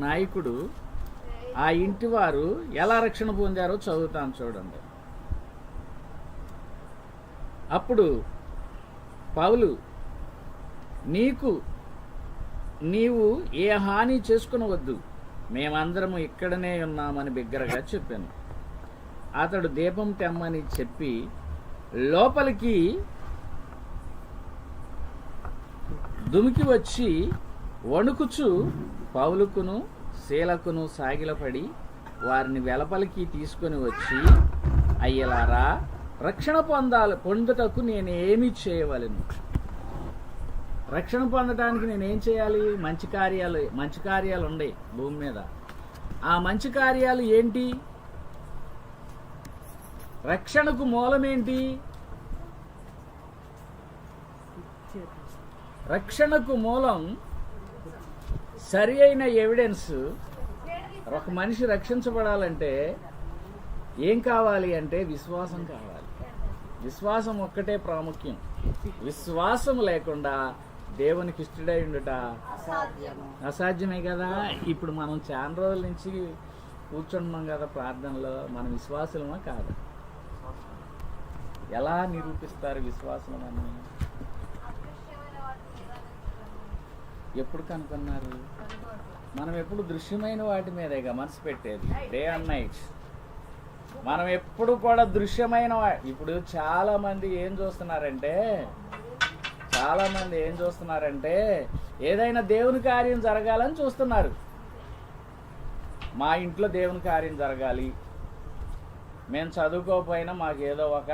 నాయకుడు ఆ ఇంటి వారు ఎలా రక్షణ పొందారో చదువుతాను చూడండి. అప్పుడు పౌలు, నీవు ఏ హాని చేసుకునవద్దు, మేమందరము ఇక్కడనే ఉన్నామని బిగ్గరగా చెప్పాను. అతడు దీపం తెమ్మని చెప్పి లోపలికి దుమికి వచ్చి వణుకుచు పౌలుకును శీలకును సాగిలపడి వారిని వెలపలికి తీసుకొని వచ్చి, అయ్యలారా, రక్షణ పొందుటకు నేనేమి చేయవలెను? రక్షణ పొందటానికి నేనేం చేయాలి? మంచి కార్యాలు ఉన్నాయి భూమి మీద. ఆ మంచి కార్యాలు ఏంటి? రక్షణకు మూలమేంటి? రక్షణకు మూలం సరి అయిన ఎవిడెన్స్. ఒక మనిషి రక్షించబడాలంటే ఏం కావాలి అంటే విశ్వాసం కావాలి. విశ్వాసం ఒక్కటే ప్రాముఖ్యం. విశ్వాసం లేకుండా దేవునికి ఇష్టడై ఉండుట అసాధ్యమే కదా. ఇప్పుడు మనం చాలా రోజుల నుంచి కూర్చుంటున్నాం కదా ప్రార్థనలో. మన విశ్వాసులమా కాదా? ఎలా నిరూపిస్తారు విశ్వాసులమని? ఎప్పుడు కనుక్కున్నారు? మనం ఎప్పుడు దృశ్యమైన వాటి మీదేగా మనసు పెట్టేది, డే అండ్ నైట్. మనం ఎప్పుడు కూడా దృశ్యమైన ఇప్పుడు చాలా మంది ఏం చూస్తున్నారంటే ఏదైనా దేవుని కార్యం జరగాలని చూస్తున్నారు. మా ఇంట్లో దేవుని కార్యం జరగాలి, మేము చదువుకోకపోయినా మాకు ఏదో ఒక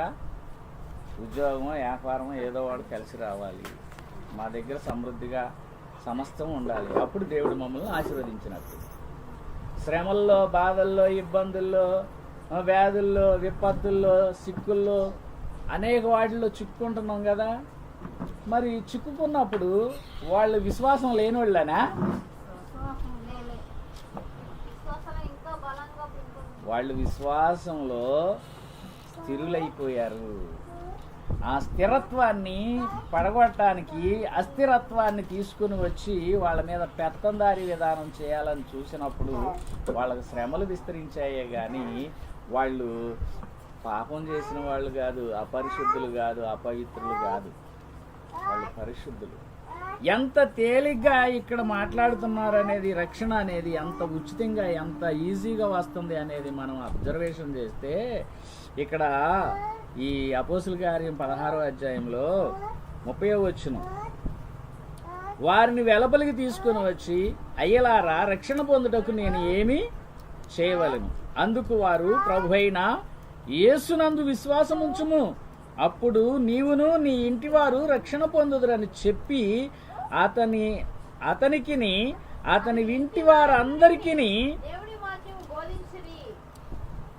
ఉద్యోగమో వ్యాపారమో ఏదో వాడు కలిసి రావాలి, మా దగ్గర సమృద్ధిగా సమస్తం ఉండాలి, అప్పుడు దేవుడు మమ్మల్ని ఆశీర్వదించినట్టు. శ్రమల్లో, బాధల్లో, ఇబ్బందుల్లో, వ్యాధుల్లో, విపత్తుల్లో, సిక్కుల్లో, అనేక వాటిల్లో చిక్కుకుంటున్నాం కదా. మరి చిక్కుకున్నప్పుడు వాళ్ళు విశ్వాసం లేనివాళ్ళనా? వాళ్ళు విశ్వాసంలో స్థిరులైపోయారు. ఆ స్థిరత్వాన్ని పడగొట్టడానికి అస్థిరత్వాన్ని తీసుకుని వచ్చి వాళ్ళ మీద పెత్తందారీ విధానం చేయాలని చూసినప్పుడు వాళ్ళకి శ్రమలు విస్తరించాయే కానీ వాళ్ళు పాపం చేసిన వాళ్ళు కాదు, అపరిశుద్ధులు కాదు, అపవిత్రులు కాదు, వాళ్ళు పరిశుద్ధులు. ఎంత తేలిగ్గా ఇక్కడ మాట్లాడుతున్నారు అనేది, రక్షణ అనేది ఎంత ఉచితంగా ఎంత ఈజీగా వస్తుంది అనేది మనం అబ్జర్వేషన్ చేస్తే, ఇక్కడ ఈ అపోస్తుల కార్యం 16వ అధ్యాయంలో 30వ వచనం, వారిని వెలపలికి తీసుకుని వచ్చి, అయ్యలారా, రక్షణ పొందుటకు నేను ఏమి చేయవలెను? అందుకు వారు, ప్రభువైన యేసునందు విశ్వాసం ఉంచుము, అప్పుడు నీవును నీ ఇంటివారు రక్షణ పొందుదురని చెప్పి అతనికిని అతని ఇంటి వారందరికీ.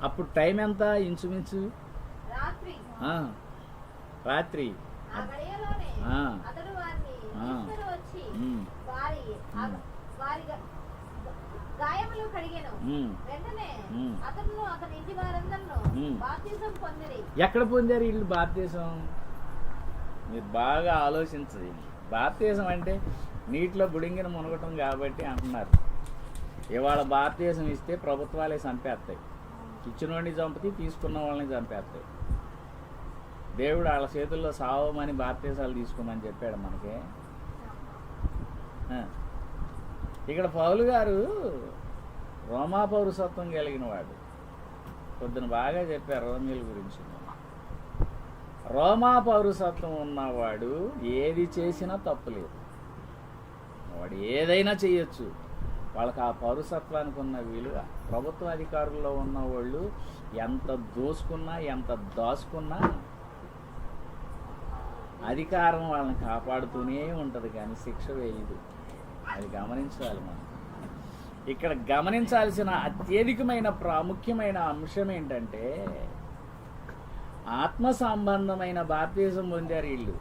అప్పుడు టైం ఎంత? ఇంచుమించు రాత్రి. ఎక్కడ పొందారు వీళ్ళు బాప్తీసం? మీరు బాగా ఆలోచించండి. బాప్తీసం అంటే నీటిలో బుడింగిన మునగటం కాబట్టి అంటున్నారు. ఇవాళ బాప్తీసం ఇస్తే ప్రభుత్వాలే చంపేస్తాయి. ఇచ్చిన వాడిని చంపుతాయి, తీసుకున్న వాళ్ళని చంపేస్తాయి. దేవుడు వాళ్ళ చేతుల్లో సావమని బాప్తీసాలు తీసుకోమని చెప్పాడు మనకి. ఇక్కడ పౌలు గారు రోమా పౌరసత్వం కలిగిన వాడు. పొద్దున బాగా చెప్పారు రోమిల గురించి. రోమా పౌరసత్వం ఉన్నవాడు ఏది చేసినా తప్పులేదు. వాడు ఏదైనా చేయొచ్చు. వాళ్ళకి ఆ పౌరసత్వానికి ఉన్న విలువ. ప్రభుత్వ అధికారుల్లో ఉన్న వాళ్ళు ఎంత దోసుకున్నా, ఎంత దాచుకున్నా అధికారం వాళ్ళని కాపాడుతూనే ఉంటుంది, కానీ శిక్ష వేయదు. అది గమనించాలి మనం. ఇక్కడ గమనించాల్సిన అత్యధికమైన ప్రాముఖ్యమైన అంశం ఏంటంటే, ఆత్మ సంబంధమైన బాప్తిజం పొందారు వీళ్ళు.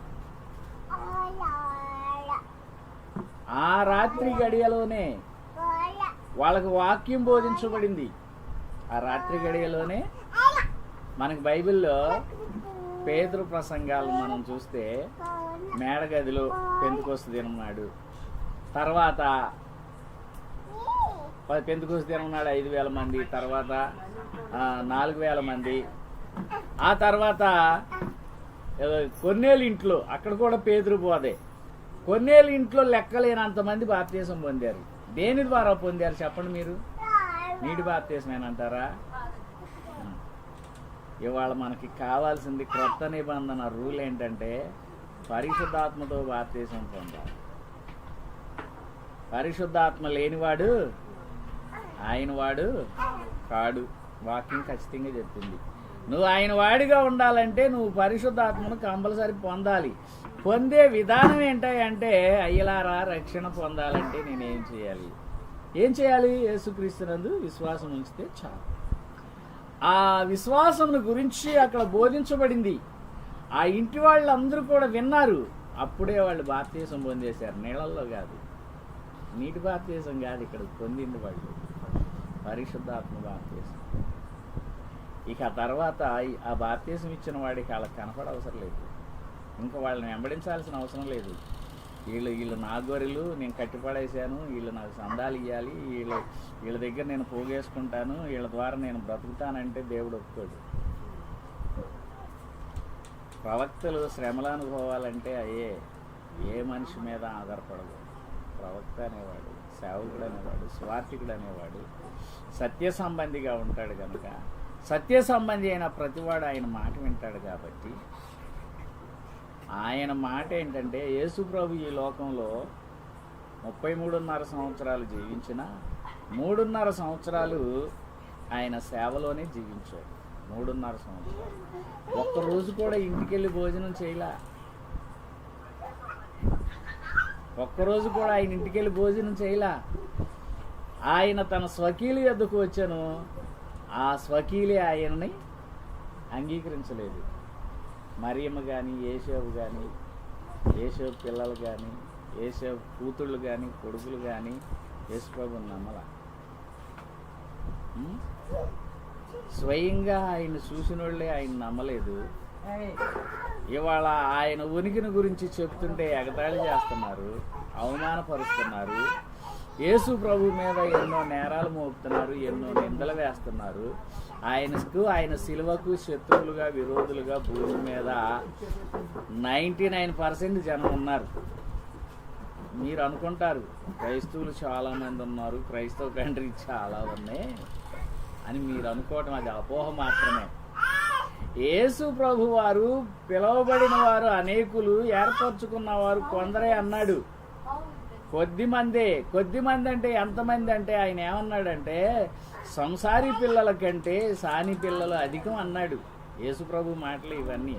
ఆ రాత్రి గడియలోనే వాళ్ళకు వాక్యం బోధించబడింది. ఆ రాత్రి గడియలోనే మనకి బైబిల్లో పేతురు ప్రసంగాలు మనం చూస్తే మేడగదిలో పెంతెకొస్తు దినం నాడు, తర్వాత పెంతెకొస్తు దినం నాడు 5,000 మంది, తర్వాత 4,000 మంది, ఆ తర్వాత కొన్నేళ్ళ ఇంట్లో అక్కడ కూడా పేతురు బోధే. కొన్నేళ్ళ ఇంట్లో లెక్కలేనంతమంది బాప్తీసం పొందారు. దేని ద్వారా పొందారు చెప్పండి మీరు? నీటి బాప్తీసమేనంటారా? ఇవాళ మనకి కావాల్సింది క్రొత్త నిబంధన రూల్ ఏంటంటే పరిశుద్ధాత్మతో బాప్తీసం పొందాలి. పరిశుద్ధాత్మ లేనివాడు ఆయన వాడు కాడు. వాక్యం ఖచ్చితంగా చెప్తుంది. నువ్వు ఆయన వాడిగా ఉండాలంటే నువ్వు పరిశుద్ధాత్మను కంపల్సరీ పొందాలి. పొందే విధానం ఏంటంటే అయ్యలారా రక్షణ పొందాలంటే నేనేం చేయాలి? ఏం చేయాలి? యేసుక్రీస్తునందు విశ్వాసం ఉంచితే చాలు. ఆ విశ్వాసం గురించి అక్కడ బోధించబడింది. ఆ ఇంటి వాళ్ళందరూ కూడా విన్నారు. అప్పుడే వాళ్ళు బాప్తీసం పొందేశారు. నీళ్ళల్లో కాదు, నీటి బాప్తీసం కాదు, ఇక్కడ పొందింది వాళ్ళు పరిశుద్ధాత్మ బాప్తీసం. ఇక ఆ తర్వాత ఆ బాప్తీసం ఇచ్చిన వాడికి వాళ్ళకి కనపడవసరం లేదు. ఇంకా వాళ్ళని వెంబడించాల్సిన అవసరం లేదు. వీళ్ళు నా గొర్రెలు, నేను కట్టిపడేశాను, వీళ్ళు నాకు సందాలు ఇవ్వాలి, వీళ్ళ దగ్గర నేను పోగేసుకుంటాను, వీళ్ళ ద్వారా నేను బ్రతుకుతానంటే దేవుడు ఒప్పుకోడు. ప్రవక్తలు శ్రమల అనుభవాలంటే ఏ మనిషి మీద ఆధారపడదు. ప్రవక్త అనేవాడు, సేవకుడు అనేవాడు, స్వార్థికుడు అనేవాడు సత్య సంబంధిగా ఉంటాడు కనుక, సత్య సంబంధి అయిన ప్రతివాడు ఆయన మాట వింటాడు. కాబట్టి ఆయన మాట ఏంటంటే యేసు ప్రభు ఈ లోకంలో 33.5 సంవత్సరాలు జీవించిన 3.5 సంవత్సరాలు ఆయన సేవలోనే జీవించాడు. 3.5 సంవత్సరాలు ఒక్కరోజు కూడా ఇంటికెళ్ళి భోజనం చేయలే. ఒక్కరోజు కూడా ఆయన ఇంటికెళ్ళి భోజనం చేయలే. ఆయన తన స్వకీలు యొద్దకు వచ్చాను, ఆ స్వకీలే ఆయనని అంగీకరించలేదు. మరియమ్మ కానీ, యేసేపు కానీ, యేసేపు పిల్లలు కానీ, యేసేపు కూతుళ్ళు కానీ, కొడుకులు కానీ యేసుప్రభుని నమ్మల. స్వయంగా ఆయన చూసిన వాళ్ళే ఆయన నమ్మలేదు. ఇవాళ ఆయన ఉనికిని గురించి చెప్తుంటే ఎగతాళి చేస్తున్నారు, అవమానపరుస్తున్నారు. యేసు ప్రభు మీద ఎన్నో నేరాలు మోపుతున్నారు, ఎన్నో నిందలు వేస్తున్నారు. ఆయన శిలువకు శత్రువులుగా, విరోధులుగా భూమి మీద 99% జనం ఉన్నారు. మీరు అనుకుంటారు క్రైస్తవులు చాలామంది ఉన్నారు, క్రైస్తవ కంట్రీ చాలా ఉన్నాయి అని మీరు అనుకోవటం అది అపోహ మాత్రమే. యేసు ప్రభు వారు పిలువబడిన వారు అనేకులు, ఏర్పరచుకున్నవారు కొందరే అన్నాడు. కొద్దిమంది అంటే ఎంతమంది అంటే ఆయన ఏమన్నాడంటే సంసారీ పిల్లల కంటే సాని పిల్లలు అధికం అన్నాడు. యేసు ప్రభు మాటలు ఇవన్నీ.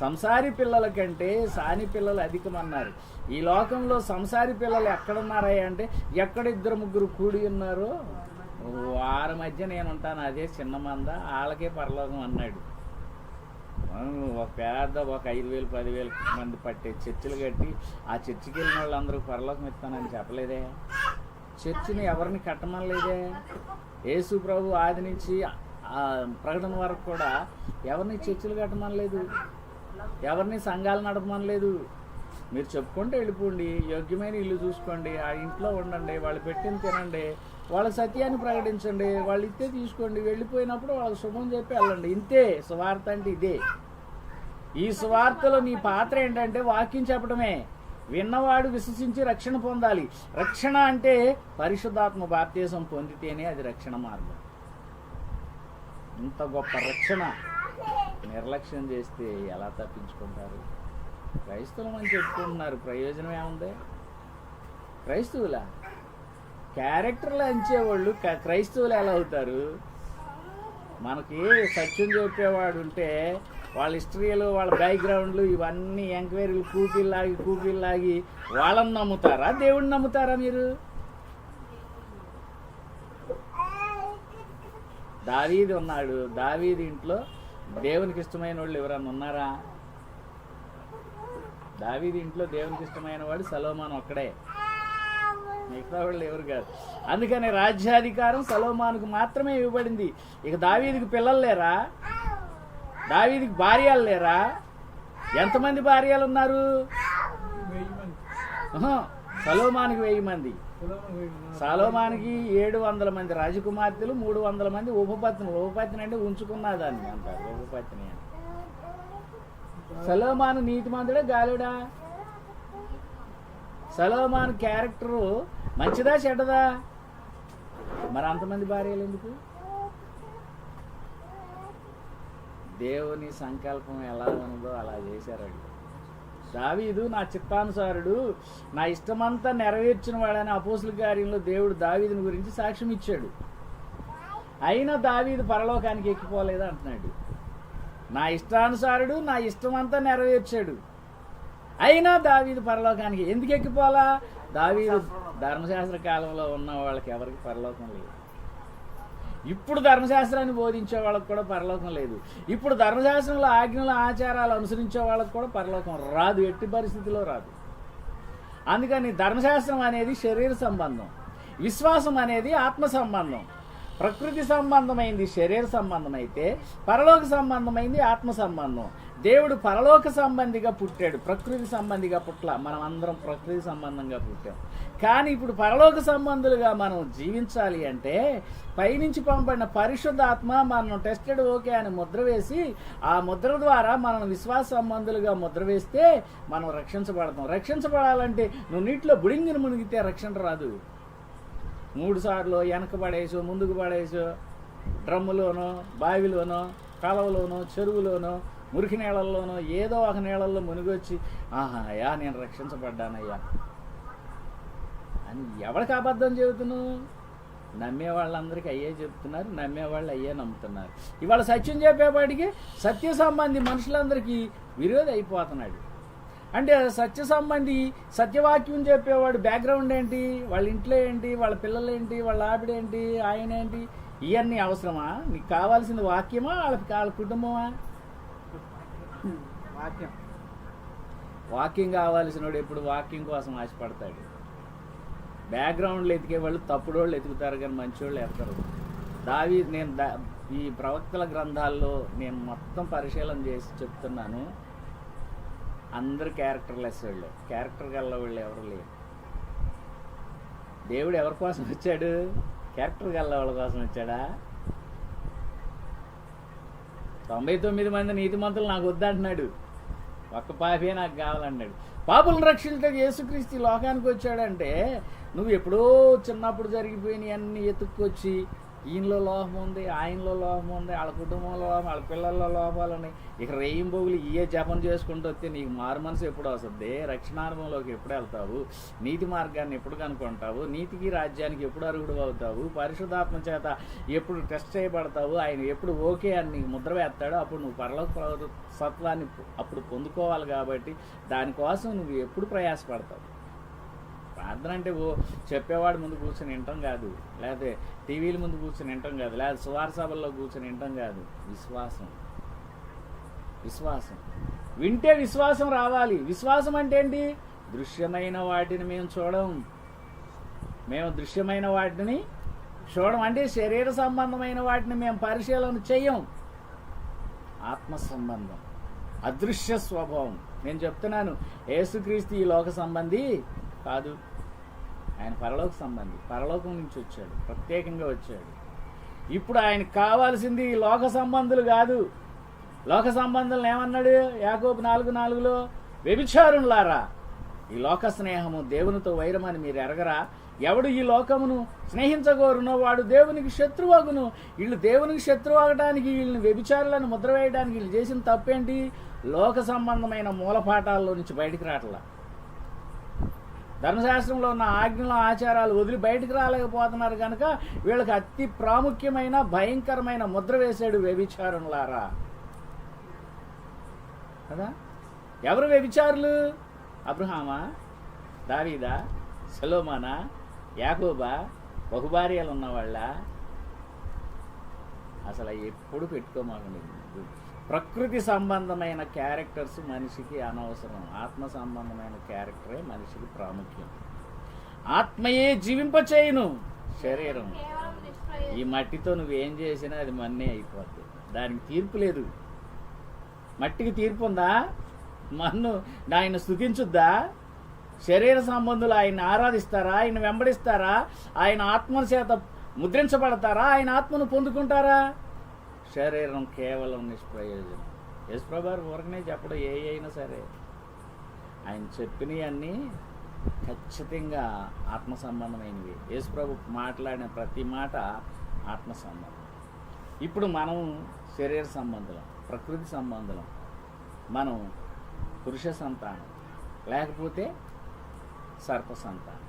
సంసారీ పిల్లల కంటే సాని పిల్లలు అధికం అన్నారు. ఈ లోకంలో సంసారీ పిల్లలు ఎక్కడున్నారా అంటే ఎక్కడ 2-3 కూడి ఉన్నారో వారి మధ్య నేను ఉంటాను, అదే చిన్న మంద, వాళ్ళకే పరలోకం అన్నాడు. ఒక 5,000 10,000 మంది పట్టే చర్చిలు కట్టి ఆ చర్చికి వెళ్ళిన వాళ్ళందరూ పరలోకం ఇస్తానని చెప్పలేదే. చర్చిని ఎవరిని కట్టమనలేదే. యేసు ప్రభు ఆది నుంచి ప్రకటన వరకు కూడా ఎవరిని చర్చిలు కట్టమనలేదు, ఎవరిని సంఘాలు నడపమనలేదు. మీరు చెప్పుకుంటే వెళ్ళిపోండి, యోగ్యమైన ఇల్లు చూసుకోండి, ఆ ఇంట్లో ఉండండి, వాళ్ళు పెట్టిన తినండి, వాళ్ళ సత్యాన్ని ప్రకటించండి, వాళ్ళు ఇస్తే తీసుకోండి, వెళ్ళిపోయినప్పుడు వాళ్ళకి శుభం చెప్పి వెళ్ళండి. ఇంతే సువార్త అంటే ఇదే. ఈ సువార్తలో నీ పాత్ర ఏంటంటే వాక్యం చెప్పడమే. విన్నవాడు విశ్వసించి రక్షణ పొందాలి. రక్షణ అంటే పరిశుద్ధాత్మ బాప్తీసం పొందితేనే అది రక్షణ మార్గం. ఇంత గొప్ప రక్షణ నిర్లక్ష్యం చేస్తే ఎలా తప్పించుకుంటారు? క్రైస్తవులు అని చెప్పుకుంటున్నారు, ప్రయోజనం ఏముంది? క్రైస్తవులా క్యారెక్టర్లు అంచేవాళ్ళు క్రైస్తవులు ఎలా అవుతారు? మనకి సత్యం చెప్పేవాడు ఉంటే వాళ్ళ హిస్టరీలు, వాళ్ళ బ్యాక్గ్రౌండ్లు ఇవన్నీ ఎంక్వైరీలు కూపీల్లాగి వాళ్ళని నమ్ముతారా, దేవుడిని నమ్ముతారా? మీరు దావీదు ఉన్నాడు, దావీదు ఇంట్లో దేవునికి ఇష్టమైన వాళ్ళు ఎవరన్నా ఉన్నారా? దావీదు ఇంట్లో దేవునికి ఇష్టమైన వాడు సొలొమోను ఒక్కడే, మిగతా వాళ్ళు ఎవరు కాదు. అందుకని రాజ్యాధికారం సొలొమోనుకు మాత్రమే ఇవ్వబడింది. ఇక దావీదుకి పిల్లలు లేరా? దావీదుకి భార్యలు లేరా? ఎంతమంది భార్యలు ఉన్నారు? సలోమానికి 1000 మంది, సలోమానికి 700 మంది రాజకుమార్తెలు, 300 మంది ఉపపత్నులు. ఉపపత్ని అంటే ఉంచుకున్నదాన్ని అంటారు, ఉపపత్ని అని. సలోమాను నీతిమంతుడా గాలుడా? సలోమాన్ క్యారెక్టరు మంచిదా చెడ్డదా? మరి అంతమంది భార్యలు ఎందుకు? దేవుని సంకల్పం ఎలా ఉన్నదో అలా చేశారు. దావీదు నా చిత్తానుసారుడు, నా ఇష్టమంతా నెరవేర్చిన వాడని అపోస్తుల కార్యంలో దేవుడు దావీదుని గురించి సాక్ష్యం ఇచ్చాడు. అయినా దావీదు పరలోకానికి ఎక్కిపోలేదు అంటున్నాడు. నా ఇష్టానుసారుడు, నా ఇష్టమంతా నెరవేర్చాడు, అయినా దావీదు పరలోకానికి ఎందుకు ఎక్కిపోలా? దావీదు ధర్మశాస్త్ర కాలంలో ఉన్న వాళ్ళకి ఎవరికి పరలోకం లేదు. ఇప్పుడు ధర్మశాస్త్రాన్ని బోధించే వాళ్ళకి కూడా పరలోకం లేదు. ఇప్పుడు ధర్మశాస్త్రంలో ఆజ్ఞలు ఆచారాలు అనుసరించే వాళ్ళకి కూడా పరలోకం రాదు, ఎట్టి పరిస్థితిలో రాదు. అందుకని ధర్మశాస్త్రం అనేది శరీర సంబంధం, విశ్వాసం అనేది ఆత్మ సంబంధం. ప్రకృతి సంబంధమైంది శరీర సంబంధం అయితే, పరలోక సంబంధమైంది ఆత్మ సంబంధం. దేవుడు పరలోక సంబంధిగా పుట్టాడు, ప్రకృతి సంబంధిగా పుట్ల. మనం అందరం ప్రకృతి సంబంధంగా పుట్టాం. కానీ ఇప్పుడు పరలోక సంబంధులుగా మనం జీవించాలి అంటే పైనుంచి పంపడిన పరిశుద్ధాత్మ మనం టెస్టెడ్ ఓకే అని ముద్ర వేసి, ఆ ముద్ర ద్వారా మనం విశ్వాస సంబంధులుగా ముద్ర వేస్తే మనం రక్షించబడతాం. రక్షించబడాలంటే నువ్వు నీటిలో బుడింగిని మునిగితే రక్షణ రాదు. 3 సార్లు వెనక పడేసో, ముందుకు పడేసో, డ్రమ్ములోనో, బావిలోనో, కాలువలోనో, చెరువులోనో, మురికి నీళ్ళల్లోనో, ఏదో ఒక నీళ్ళల్లో మునిగొచ్చి అయ్యా నేను రక్షించబడ్డానయ్యా అని ఎవరికి అబద్ధం చెబుతున్నావు? నమ్మే వాళ్ళందరికీ అయ్యే చెప్తున్నారు, నమ్మేవాళ్ళు అయ్యే నమ్ముతున్నారు. ఇవాళ సత్యం చెప్పేపాటికి సత్య సంబంధి మనుషులందరికీ విరోధి అయిపోతున్నాడు. అంటే సత్య సంబంధి సత్యవాక్యం చెప్పేవాడు బ్యాక్గ్రౌండ్ ఏంటి, వాళ్ళ ఇంట్లో ఏంటి, వాళ్ళ పిల్లలు ఏంటి, వాళ్ళ ఆవిడేంటి, ఆయన ఏంటి, ఇవన్నీ అవసరమా? నీకు కావాల్సింది వాక్యమా, వాళ్ళ కుటుంబమా? వాక్యం కావాల్సినోడు ఎప్పుడు వాక్యం కోసం ఆశపడతాడు. బ్యాక్గ్రౌండ్లు ఎతికే వాళ్ళు తప్పుడు వాళ్ళు ఎతుకుతారు, కానీ మంచివాళ్ళు ఎత్తరు. నేను ఈ ప్రవక్తల గ్రంథాల్లో నేను మొత్తం పరిశీలన చేసి చెప్తున్నాను. అందరు క్యారెక్టర్లెస్ వాళ్ళు, క్యారెక్టర్ గల్ల వాళ్ళు ఎవరు లేరు. దేవుడు ఎవరి కోసం వచ్చాడు? క్యారెక్టర్ గల్ల వాళ్ళ కోసం వచ్చాడా? 99 మంది నీతిమంతులు నాకు వద్దంటున్నాడు, ఒక్క పాపే నాకు కావాలన్నాడు. పాపులను రక్షించడానికి యేసుక్రీస్తు లోకానికి వచ్చాడంటే నువ్వు ఎప్పుడో చిన్నప్పుడు జరిగిపోయినవి అన్నీ ఎత్తుక్కొచ్చి ఈయనలో లోపం ఉంది, ఆయనలో లోపం ఉంది, వాళ్ళ కుటుంబంలో లోపం, వాళ్ళ పిల్లల్లో లోపాలు ఉన్నాయి, ఇక రేయింబోగులు ఇయే జపం చేసుకుంటూ వస్తే నీకు మారు మనసు ఎప్పుడు వస్తుంది? రక్షణానుభవంలోకి ఎప్పుడు వెళ్తావు? నీతి మార్గాన్ని ఎప్పుడు కనుక్కుంటావు? నీతికి రాజ్యానికి ఎప్పుడు అర్హుడు అవుతావు? పరిశుద్ధాత్మ చేత ఎప్పుడు టెస్ట్ చేయబడతావు? ఆయన ఎప్పుడు ఓకే అని నీకు ముద్ర వేస్తాడో అప్పుడు నువ్వు పరలోక సత్వాన్ని అప్పుడు పొందుకోవాలి. కాబట్టి దానికోసం నువ్వు ఎప్పుడు ప్రయాసపడతావు? ప్రార్థన అంటే చెప్పేవాడు ముందు కూర్చొని వినటం కాదు, లేకపోతే టీవీల ముందు కూర్చొని వినటం కాదు, లేకపోతే సువార్త సభల్లో కూర్చొని వినటం కాదు. విశ్వాసం వింటే విశ్వాసం రావాలి. విశ్వాసం అంటే ఏంటి? దృశ్యమైన వాటిని మేము చూడం, దృశ్యమైన వాటిని చూడం అంటే శరీర సంబంధమైన వాటిని మేము పరిశీలన చెయ్యం. ఆత్మ సంబంధం, అదృశ్య స్వభావం. నేను చెప్తున్నాను, యేసుక్రీస్తు ఈ లోక సంబంధి కాదు, ఆయన పరలోక సంబంధి. పరలోకం నుంచి వచ్చాడు, ప్రత్యేకంగా వచ్చాడు. ఇప్పుడు ఆయనకు కావాల్సింది లోక సంబంధులు కాదు. లోక సంబంధులను ఏమన్నాడు యాకోబు 4:4లో? వ్యభిచారులారా, ఈ లోక స్నేహము దేవునితో వైరమని మీరు ఎరగరా? ఎవడు ఈ లోకమును స్నేహించగోరునో వాడు దేవునికి శత్రువగును. వీళ్ళు దేవునికి శత్రువు అవడానికి, వీళ్ళని వ్యభిచారులను ముద్ర వేయడానికి వీళ్ళు చేసిన తప్పేంటి? లోక సంబంధమైన మూలపాఠాల్లో నుంచి బయటికి రావట్లా. ధర్మశాస్త్రంలో ఉన్న ఆజ్ఞల ఆచారాలు వదిలి బయటకు రాలేకపోతున్నారు కనుక వీళ్ళకి అతి ప్రాముఖ్యమైన భయంకరమైన ముద్ర వేశాడు, వ్యభిచారులారా కదా. ఎవరు వ్యభిచారులు? అబ్రహామా, దావీదా, సొలొమోనా, యాకోబా, బహుభార్యలు ఉన్నవాళ్ళ? అసలు ఎప్పుడు పెట్టుకోమాకండి. ప్రకృతి సంబంధమైన క్యారెక్టర్స్ మనిషికి అనవసరం. ఆత్మ సంబంధమైన క్యారెక్టరే మనిషికి ప్రాముఖ్యం. ఆత్మయే జీవింపచేయును శరీరం. ఈ మట్టితో నువ్వేం చేసినా అది మన్నే అయిపోద్ది, దానికి తీర్పు లేదు. మట్టికి తీర్పు ఉందా? మన్ను ఆయన స్తుతించుద్దా? శరీర సంబంధులు ఆయన ఆరాధిస్తారా, ఆయన వెంబడిస్తారా, ఆయన ఆత్మ చేత ముద్రించబడతారా, ఆయన ఆత్మను పొందుకుంటారా? శరీరం కేవలం నిష్ప్రయోజనం. యేసుప్రభు గారు ఊరకనే చెప్పడం ఏ అయినా సరే ఆయన చెప్పినవన్నీ ఖచ్చితంగా ఆత్మ సంబంధమైనవి. యేసుప్రభు మాట్లాడిన ప్రతి మాట ఆత్మ సంబంధం. ఇప్పుడు మనం శరీర సంబంధం, ప్రకృతి సంబంధం, మనం పురుష సంతానం లేకపోతే సర్ప సంతానం.